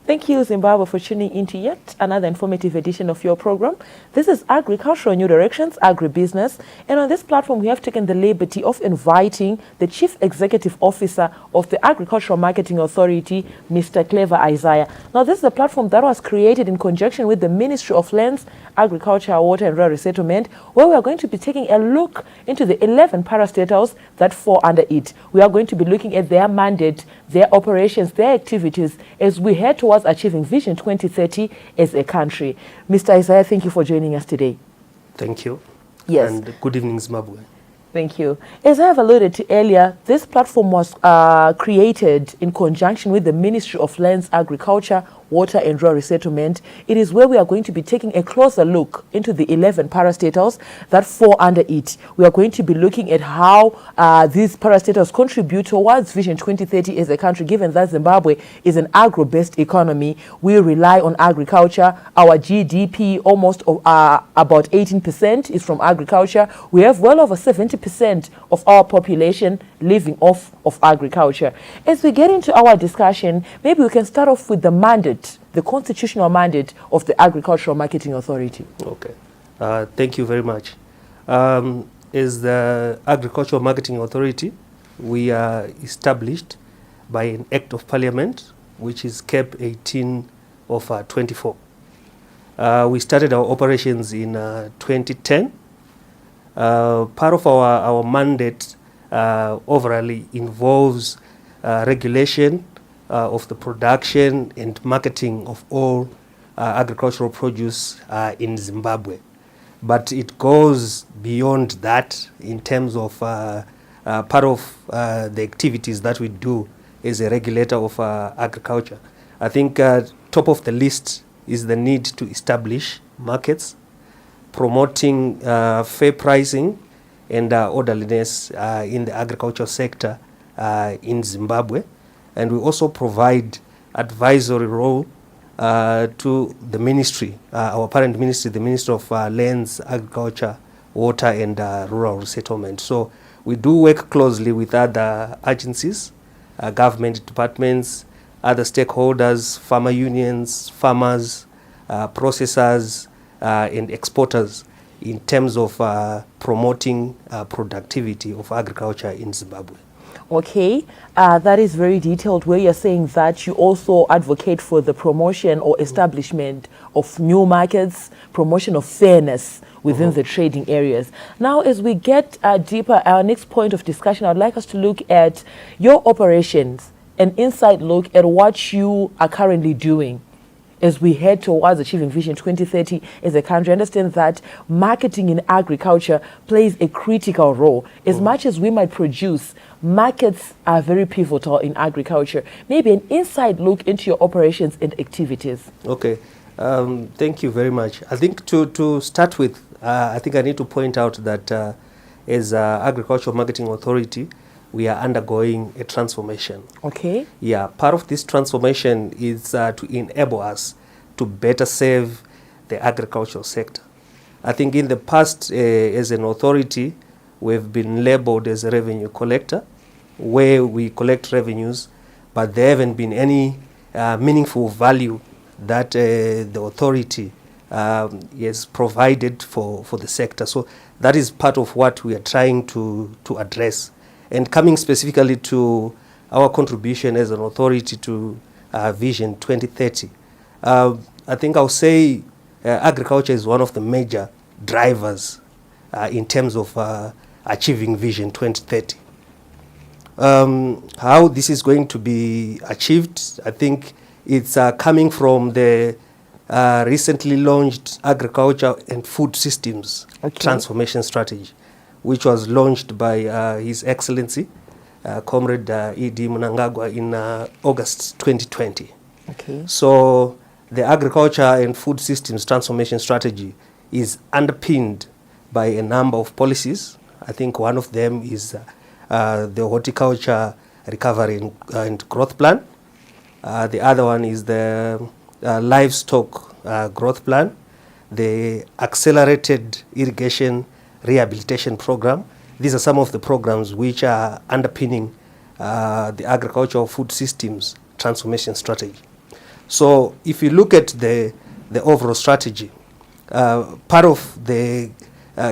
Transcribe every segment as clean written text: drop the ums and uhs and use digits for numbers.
Thank you, Zimbabwe, for tuning into yet another informative edition of your program. This is Agricultural New Directions, Agribusiness, and on this platform we have taken the liberty of inviting the Chief Executive Officer of the Agricultural Marketing Authority, Mr. Clever Isaiah. Now, this is a platform that was created in conjunction with the Ministry of Lands, Agriculture, Water and Rural Resettlement, where we are going to be taking a look into the 11 parastatals that fall under it. We are going to be looking at their mandate, their operations, their activities as we head towards achieving Vision 2030 as a country. Mr. Isaiah, thank you for joining us today. Thank you. Yes. And good evening, Zimbabwe. Thank you. As I have alluded to earlier, this platform was created in conjunction with the Ministry of Lands, Agriculture, Water and Rural Resettlement. It is where we are going to be taking a closer look into the 11 parastatals that fall under it. We are going to be looking at how these parastatals contribute towards Vision 2030 as a country, given that Zimbabwe is an agro-based economy. We rely on agriculture. Our GDP, almost about 18% is from agriculture. We have well over 70% of our population living off of agriculture. As we get into our discussion, maybe we can start off with the mandate, the constitutional mandate of the Agricultural Marketing Authority. Okay. Thank you very much. As the Agricultural Marketing Authority, we are established by an Act of Parliament, which is CAP 18 of 24. We started our operations in 2010. Part of our mandate overall involves regulation of the production and marketing of all agricultural produce in Zimbabwe. But it goes beyond that in terms of part of the activities that we do as a regulator of agriculture. I think top of the list is the need to establish markets, promoting fair pricing and orderliness in the agricultural sector in Zimbabwe. And we also provide advisory role to the ministry, our parent ministry, the Ministry of Lands, Agriculture, Water and Rural Resettlement. So we do work closely with other agencies, government departments, other stakeholders, farmer unions, farmers, processors and exporters in terms of promoting productivity of agriculture in Zimbabwe. Okay, that is very detailed, where you're saying that you also advocate for the promotion or establishment of new markets, promotion of fairness within the trading areas. Now, as we get deeper, our next point of discussion, I'd like us to look at your operations, an inside look at what you are currently doing as we head towards achieving Vision 2030 as a country. I understand that marketing in agriculture plays a critical role. As much as we might produce, markets are very pivotal in agriculture. Maybe an inside look into your operations and activities. Okay, thank you very much. I think to start with, I think I need to point out that as Agricultural Marketing Authority, we are undergoing a transformation. Okay. Yeah, part of this transformation is to enable us to better serve the agricultural sector. I think in the past, as an authority, we've been labeled as a revenue collector, where we collect revenues, but there haven't been any meaningful value that the authority has provided for the sector. So that is part of what we are trying to address. And coming specifically to our contribution as an authority to Vision 2030, I think I'll say agriculture is one of the major drivers in terms of achieving Vision 2030. How this is going to be achieved, I think it's coming from the recently launched Agriculture and Food Systems Transformation Strategy, which was launched by His Excellency, Comrade E.D. Mnangagwa in August 2020. Okay. So the Agriculture and Food Systems Transformation Strategy is underpinned by a number of policies. I think one of them is the Horticulture Recovery and Growth Plan. The other one is the Livestock Growth Plan, the Accelerated Irrigation Rehabilitation Program. These are some of the programs which are underpinning the agricultural food systems transformation strategy. So if you look at the overall strategy, part of the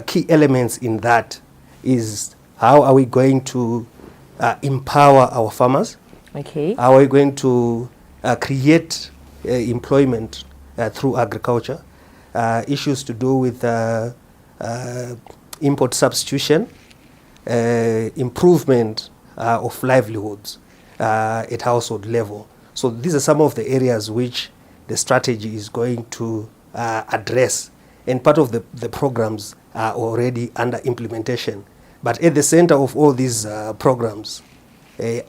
key elements in that is how are we going to empower our farmers? Okay. How are we going to create employment through agriculture? Issues to do with import substitution, improvement of livelihoods at household level. So these are some of the areas which the strategy is going to address, and part of the programs are already under implementation. But at the center of all these programs,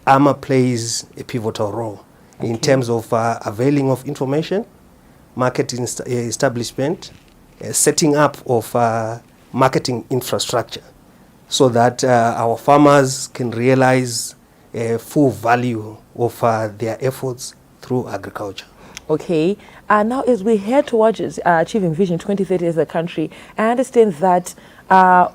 AMA plays a pivotal role in terms of availing of information, marketing establishment, setting up of marketing infrastructure, so that our farmers can realize full value of their efforts through agriculture. Okay. Now, as we head towards achieving Vision 2030 as a country, I understand that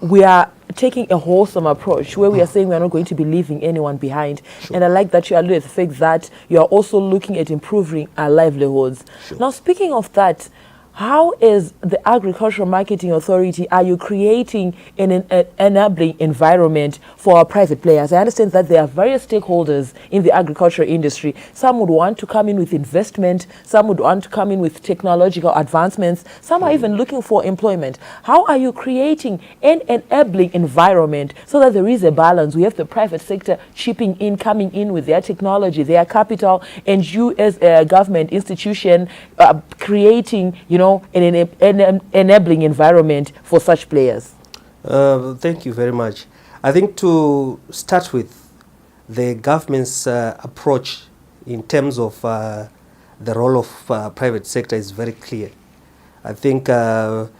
we are taking a wholesome approach where we are saying we are not going to be leaving anyone behind. Sure. And I like that you alluded to the fact that you are also looking at improving our livelihoods. Sure. Now, speaking of that, how is the Agricultural Marketing Authority, are you creating an enabling environment for our private players? I understand that there are various stakeholders in the agriculture industry. Some would want to come in with investment, some would want to come in with technological advancements, some are even looking for employment. How are you creating an enabling environment so that there is a balance? We have the private sector chipping in, coming in with their technology, their capital, and you as a government institution creating, an enabling environment for such players. Thank you very much. I think to start with, the government's approach in terms of the role of private sector is very clear. I think the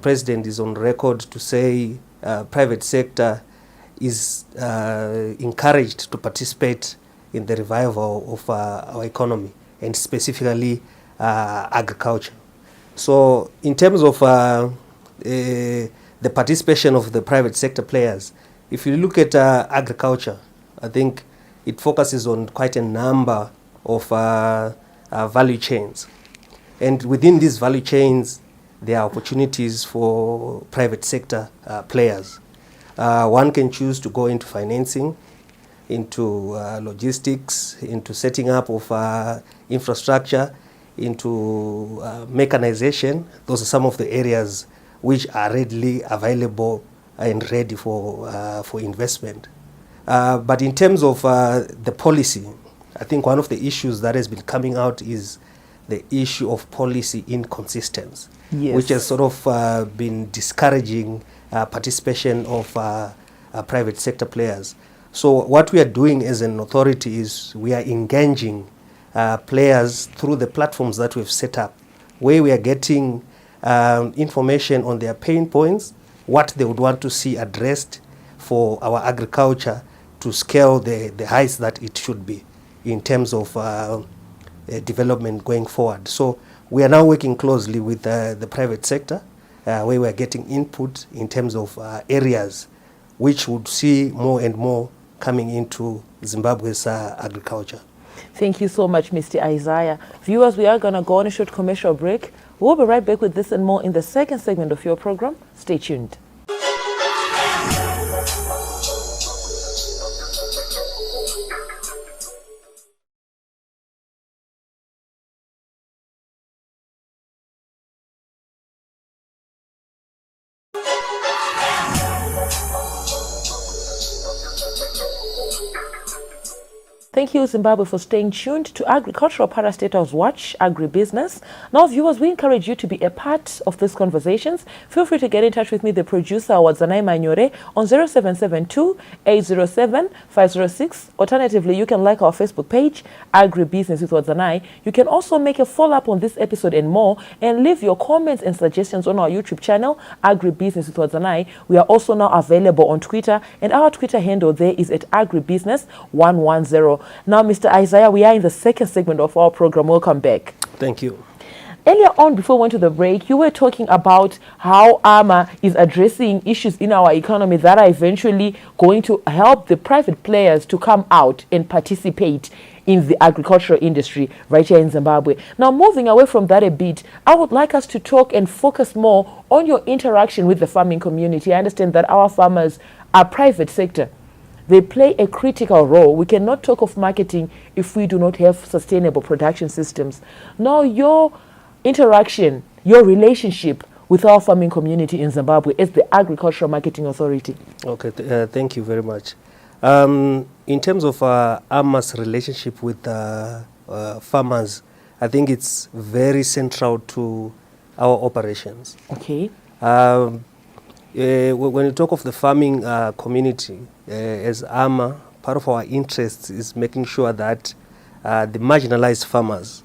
president is on record to say private sector is encouraged to participate in the revival of our economy, and specifically agriculture. So in terms of the participation of the private sector players, if you look at agriculture, I think it focuses on quite a number of value chains. And within these value chains, there are opportunities for private sector players. One can choose to go into financing, into logistics, into setting up of infrastructure, into mechanization. Those are some of the areas which are readily available and ready for investment. But in terms of the policy, I think one of the issues that has been coming out is the issue of policy inconsistency, which has sort of been discouraging participation of private sector players. So what we are doing as an authority is we are engaging players through the platforms that we've set up, where we are getting information on their pain points, what they would want to see addressed for our agriculture to scale the heights that it should be in terms of development going forward. So we are now working closely with the private sector, where we are getting input in terms of areas which would see more and more coming into Zimbabwe's agriculture. Thank you so much, Mr. Isaiah. Viewers, we are going to go on a short commercial break. We'll be right back with this and more in the second segment of your program. Stay tuned. Thank you, Zimbabwe, for staying tuned to Agricultural Parastatals Watch, Agribusiness. Now, viewers, we encourage you to be a part of these conversations. Feel free to get in touch with me, the producer, Wadzanai Manyore, on 0772-807-506. Alternatively, you can like our Facebook page, Agribusiness with Wadzanai. You can also make a follow-up on this episode and more, and leave your comments and suggestions on our YouTube channel, Agribusiness with Wadzanai. We are also now available on Twitter, and our Twitter handle there is at Agribusiness110. Now, Mr. Isaiah, we are in the second segment of our program. Welcome back. Thank you. Earlier on, before we went to the break, you were talking about how AMA is addressing issues in our economy that are eventually going to help the private players to come out and participate in the agricultural industry right here in Zimbabwe. Now, moving away from that a bit, I would like us to talk and focus more on your interaction with the farming community. I understand that our farmers are private sector. They play a critical role. We cannot talk of marketing if we do not have sustainable production systems. Now, your interaction, your relationship with our farming community in Zimbabwe as the Agricultural Marketing Authority. Okay, thank you very much. In terms of AMA's relationship with farmers, I think it's very central to our operations. Okay. When you talk of the farming community, as AMA, part of our interests is making sure that the marginalized farmers,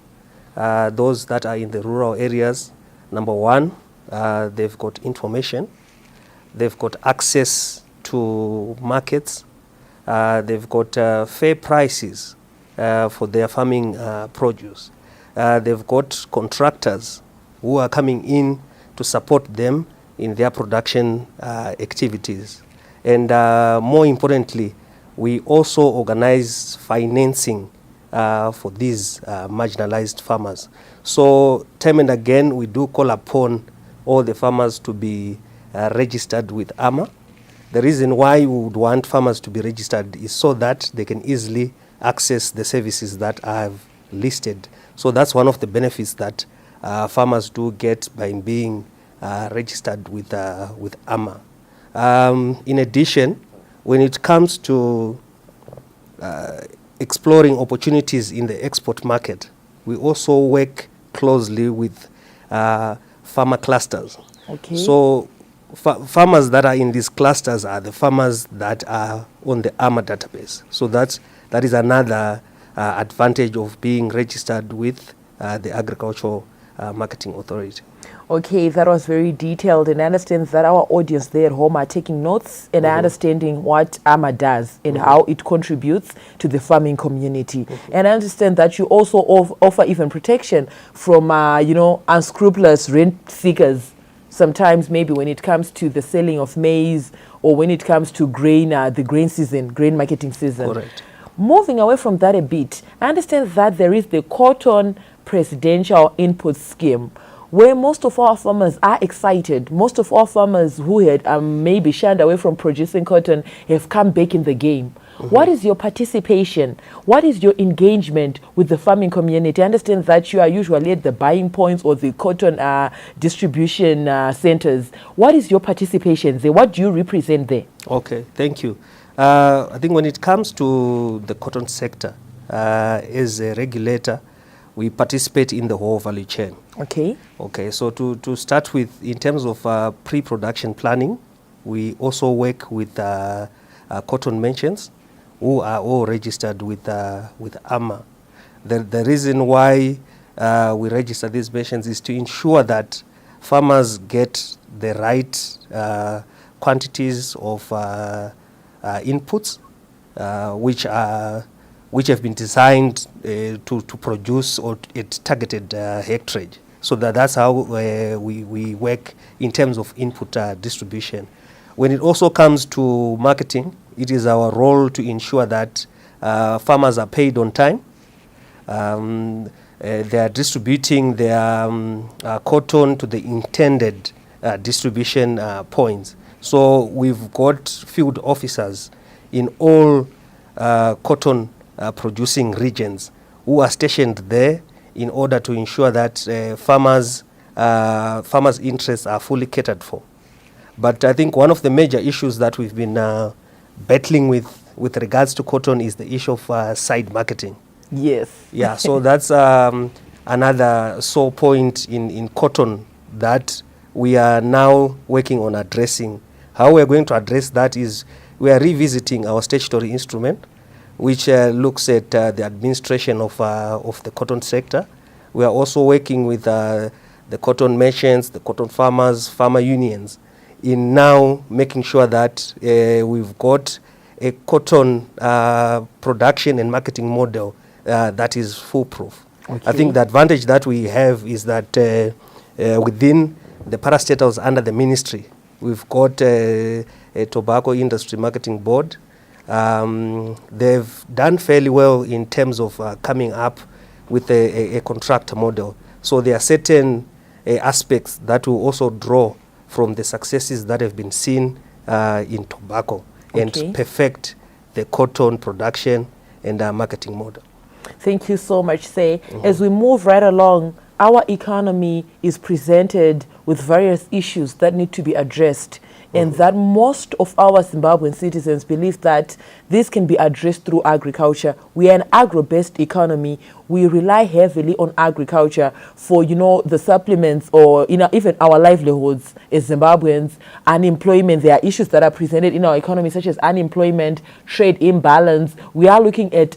those that are in the rural areas, number one, they've got information, they've got access to markets, they've got fair prices for their farming produce. They've got contractors who are coming in to support them in their production activities. And more importantly, we also organize financing for these marginalized farmers. So time and again, we do call upon all the farmers to be registered with AMA. The reason why we would want farmers to be registered is so that they can easily access the services that I've listed. So that's one of the benefits that farmers do get by being registered with AMA. In addition, when it comes to exploring opportunities in the export market, we also work closely with farmer clusters. Okay. So farmers that are in these clusters are the farmers that are on the AMA database. So that is another advantage of being registered with the Agricultural Marketing Authority. Okay, that was very detailed, and I understand that our audience there at home are taking notes and are understanding what AMA does and how it contributes to the farming community. And I understand that you also offer even protection from, unscrupulous rent seekers. Sometimes maybe when it comes to the selling of maize or when it comes to grain, the grain marketing season. Correct. Moving away from that a bit, I understand that there is the Cotton Presidential Input Scheme, where most of our farmers are excited. Most of our farmers who had maybe shunned away from producing cotton have come back in the game. What is your participation? What is your engagement with the farming community? I understand that you are usually at the buying points or the cotton distribution centers. What is your participation there? What do you represent there? Okay, thank you. I think when it comes to the cotton sector, as a regulator, we participate in the whole value chain. Okay. Okay, so to start with, in terms of pre-production planning, we also work with cotton merchants who are all registered with AMA. The reason why we register these merchants is to ensure that farmers get the right quantities of inputs, which have been designed to produce or at targeted hectarage. So that's how we work in terms of input distribution. When it also comes to marketing, it is our role to ensure that farmers are paid on time. They are distributing their cotton to the intended distribution points. So we've got field officers in all cotton producing regions who are stationed there in order to ensure that farmers' interests are fully catered for. But I think one of the major issues that we've been battling with regards to cotton is the issue of side marketing. Yes. Yeah, so that's another sore point in cotton that we are now working on addressing. How we are going to address that is we are revisiting our statutory instrument, which looks at the administration of the cotton sector. We are also working with the cotton merchants, the cotton farmers, farmer unions, in now making sure that we've got a cotton production and marketing model that is foolproof. Okay. I think the advantage that we have is that within the parastatals under the ministry, we've got a tobacco industry marketing board. they've done fairly well in terms of coming up with a contract model. So there are certain aspects that will also draw from the successes that have been seen in tobacco and perfect the cotton production and marketing model. Thank you so much, Say. As we move right along, our economy is presented with various issues that need to be addressed, and that most of our Zimbabwean citizens believe that this can be addressed through agriculture. We are an agro-based economy. We rely heavily on agriculture for, the supplements or, even our livelihoods as Zimbabweans. Unemployment, there are issues that are presented in our economy, such as unemployment, trade imbalance. We are looking at,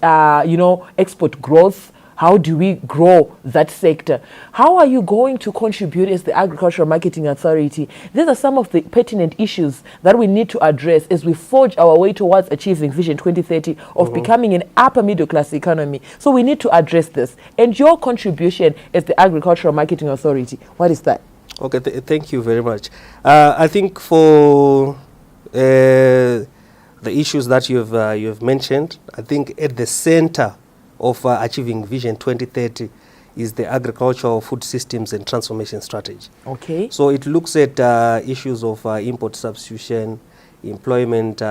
export growth. How do we grow that sector? How are you going to contribute as the Agricultural Marketing Authority? These are some of the pertinent issues that we need to address as we forge our way towards achieving Vision 2030 of becoming an upper middle class economy. So we need to address this. And your contribution as the Agricultural Marketing Authority, what is that? Okay, thank you very much. I think for the issues that you've mentioned, I think at the center of achieving Vision 2030 is the agricultural food systems and transformation strategy. Okay. So it looks at issues of import substitution, employment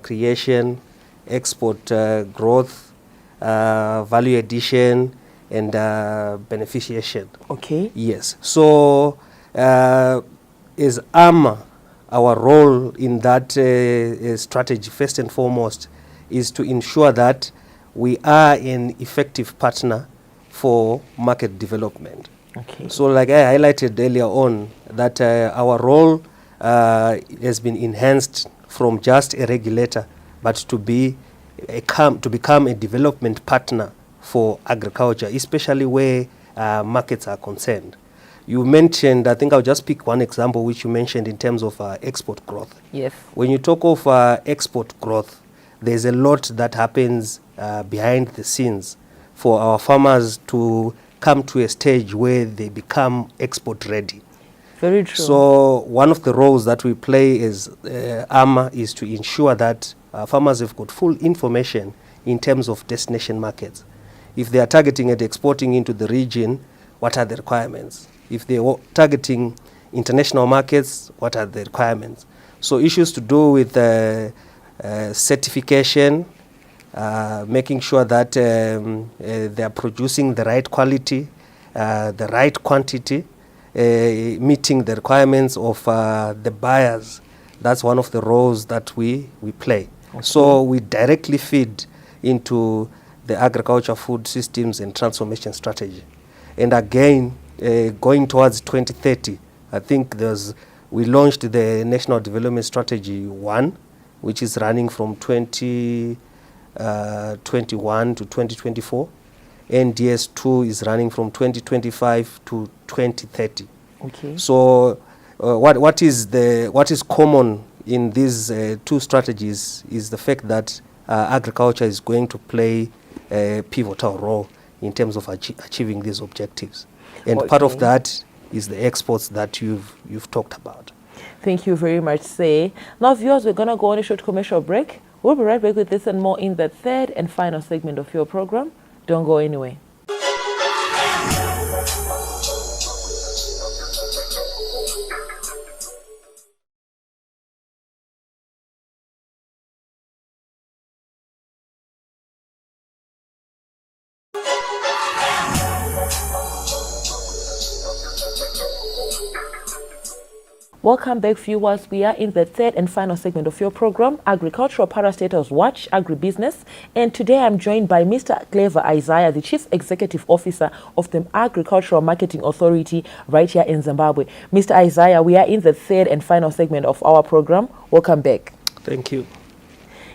creation, export growth, value addition, and beneficiation. Okay. Yes. So as AMA, our role in that strategy, first and foremost, is to ensure that we are an effective partner for market development. Okay. So like I highlighted earlier on, that our role has been enhanced from just a regulator, but to become a development partner for agriculture, especially where markets are concerned. You mentioned, I think I'll just pick one example which you mentioned in terms of export growth. Yes. When you talk of export growth, there's a lot that happens behind the scenes for our farmers to come to a stage where they become export ready. Very true. So one of the roles that we play as AMA is to ensure that farmers have got full information in terms of destination markets. If they are targeting at exporting into the region, what are the requirements? If they are targeting international markets, what are the requirements? So issues to do with certification, making sure that they are producing the right quality, the right quantity, meeting the requirements of the buyers. That's one of the roles that we play. Okay. So we directly feed into the agriculture, food systems and transformation strategy. And again, going towards 2030, I think we launched the National Development Strategy 1, which is running from 2021 to 2024. NDS2 is running from 2025 to 2030. Okay. So what is common in these two strategies is the fact that agriculture is going to play a pivotal role in terms of achieving these objectives. And part of that is the exports that you've talked about. Thank you very much, Say. Now, viewers, we're going to go on a short commercial break. We'll be right back with this and more in the third and final segment of your program. Don't go anywhere. Welcome back, viewers. We are in the third and final segment of your program, Agricultural Parastatals Watch, Agribusiness. And today I'm joined by Mr. Clever Isaiah, the Chief Executive Officer of the Agricultural Marketing Authority right here in Zimbabwe. Mr. Isaiah, we are in the third and final segment of our program. Welcome back. Thank you.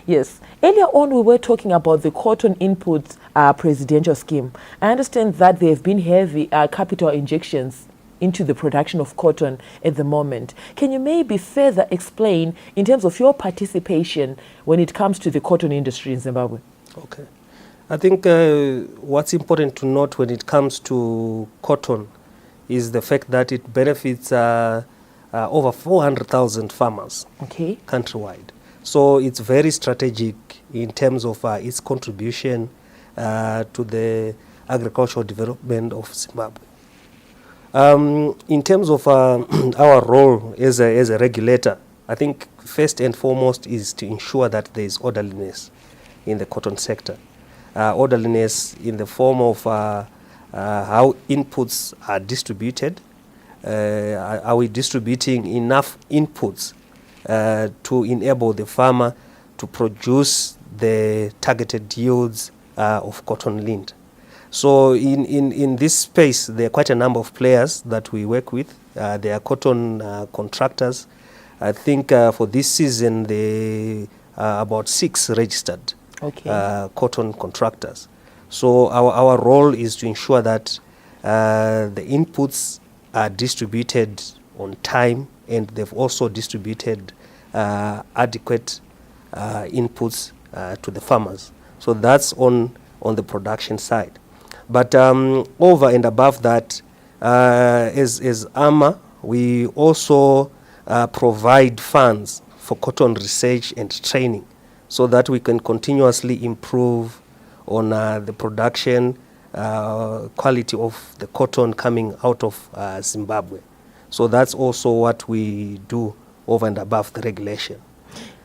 Yes. Earlier on, we were talking about the cotton input presidential scheme. I understand that there have been heavy capital injections into the production of cotton at the moment. Can you maybe further explain in terms of your participation when it comes to the cotton industry in Zimbabwe? Okay. I think what's important to note when it comes to cotton is the fact that it benefits over 400,000 farmers countrywide. So it's very strategic in terms of its contribution to the agricultural development of Zimbabwe. In terms of our role as a regulator, I think first and foremost is to ensure that there is orderliness in the cotton sector. Orderliness in the form of how inputs are distributed. Are we distributing enough inputs to enable the farmer to produce the targeted yields of cotton lint? So in this space, there are quite a number of players that we work with. There are cotton contractors. I think for this season, there are about 6 registered cotton contractors. So our role is to ensure that the inputs are distributed on time, and they've also distributed adequate inputs to the farmers. So that's on the production side. But over and above that, as AMA, we also provide funds for cotton research and training so that we can continuously improve on the production quality of the cotton coming out of Zimbabwe. So that's also what we do over and above the regulation.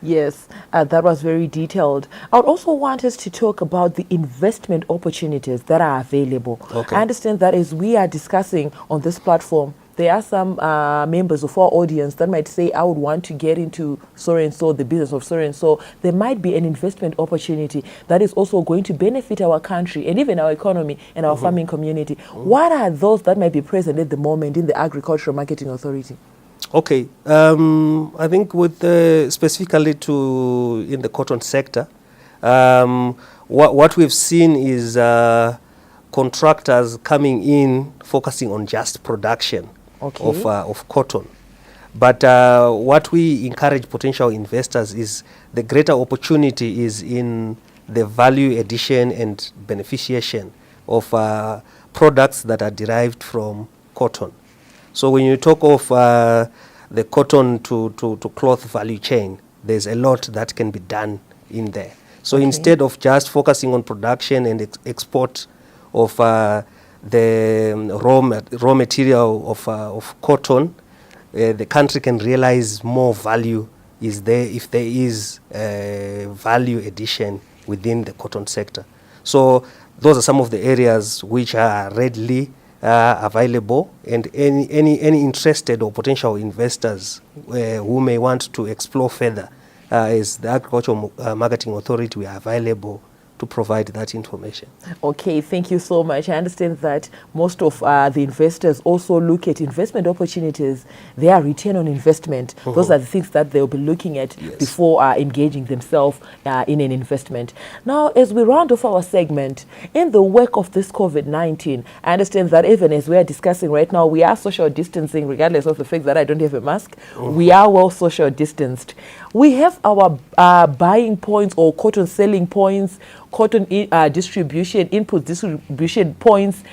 Yes, that was very detailed. I would also want us to talk about the investment opportunities that are available. Okay. I understand that as we are discussing on this platform, there are some members of our audience that might say, I would want to get into so-and-so, the business of so-and-so. There might be an investment opportunity that is also going to benefit our country and even our economy and our farming community. What are those that might be present at the moment in the Agricultural Marketing Authority? Okay, I think with specifically in the cotton sector, what we've seen is contractors coming in focusing on just production of cotton. But what we encourage potential investors is the greater opportunity is in the value addition and beneficiation of products that are derived from cotton. So when you talk of the cotton to cloth value chain, there's a lot that can be done in there. So instead of just focusing on production and export of the raw material of cotton, the country can realize more value is there if there is value addition within the cotton sector. So those are some of the areas which are readily available, and any interested or potential investors who may want to explore further, as the Agricultural Marketing Authority, we are available to provide that information. Okay, thank you so much. I understand that most of the investors also look at investment opportunities, their return on investment. Those are the things that they'll be looking at before engaging themselves in an investment. Now, as we round off our segment, in the wake of this COVID-19, I understand that even as we are discussing right now, we are social distancing, regardless of the fact that I don't have a mask. We are well social distanced. We have our buying points or cotton selling points, cotton distribution, input distribution points.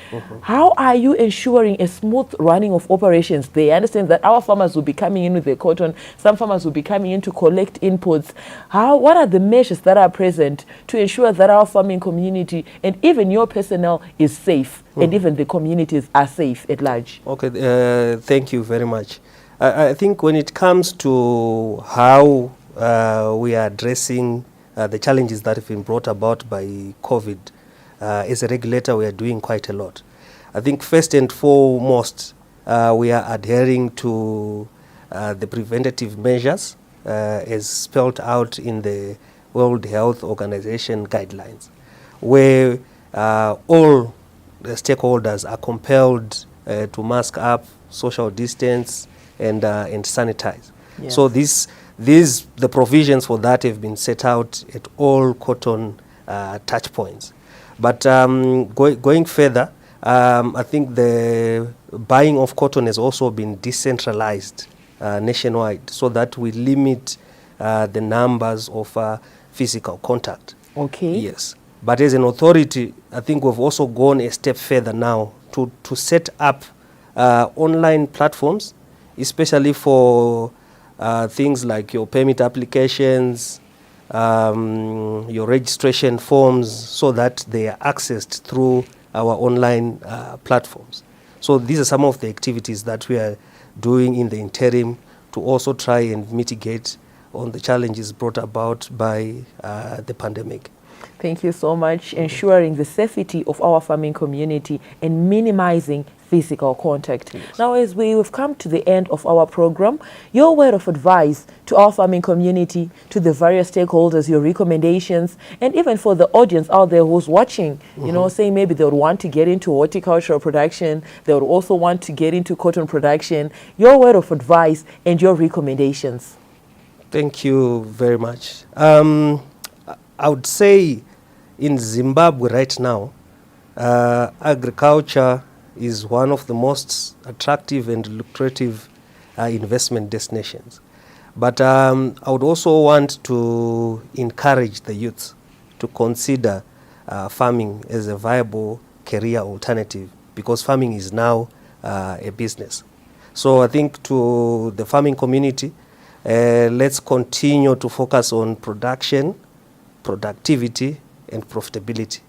How are you ensuring a smooth running of operations? They understand that our farmers will be coming in with their cotton. Some farmers will be coming in to collect inputs. What are the measures that are present to ensure that our farming community and even your personnel is safe and even the communities are safe at large? Okay, thank you very much. I think when it comes to how we are addressing the challenges that have been brought about by COVID, as a regulator, we are doing quite a lot. I think first and foremost, we are adhering to the preventative measures as spelled out in the World Health Organization guidelines, where all the stakeholders are compelled to mask up, social distance, and sanitize. Yes. So the provisions for that have been set out at all cotton touch points. But going further, I think the buying of cotton has also been decentralized nationwide, so that we limit the numbers of physical contact. Okay. Yes. But as an authority, I think we've also gone a step further now to set up online platforms, especially for things like your permit applications, your registration forms, so that they are accessed through our online platforms. So these are some of the activities that we are doing in the interim to also try and mitigate on the challenges brought about by the pandemic. Thank you so much. Ensuring the safety of our farming community and minimizing physical contact. Yes. Now, as we've come to the end of our program, your word of advice to our farming community, to the various stakeholders, your recommendations, and even for the audience out there who's watching, you know, saying maybe they would want to get into horticultural production, they would also want to get into cotton production, your word of advice and your recommendations. Thank you very much. I would say in Zimbabwe right now, agriculture is one of the most attractive and lucrative investment destinations. But I would also want to encourage the youth to consider farming as a viable career alternative, because farming is now a business. So I think to the farming community, let's continue to focus on production, productivity, and profitability.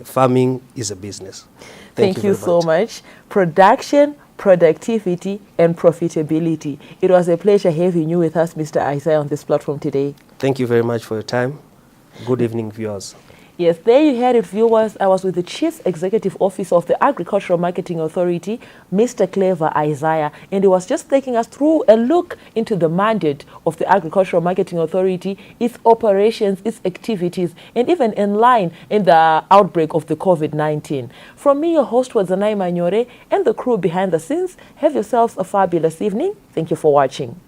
Farming is a business. Thank you so much. Production, productivity, and profitability. It was a pleasure having you with us, Mr. Isaiah, on this platform today. Thank you very much for your time. Good evening, viewers. Yes, there you had it, viewers. I was with the Chief Executive Officer of the Agricultural Marketing Authority, Mr. Clever Isaiah, and he was just taking us through a look into the mandate of the Agricultural Marketing Authority, its operations, its activities, and even in line in the outbreak of the COVID-19. From me, your host was Zanai Manyore, and the crew behind the scenes, have yourselves a fabulous evening. Thank you for watching.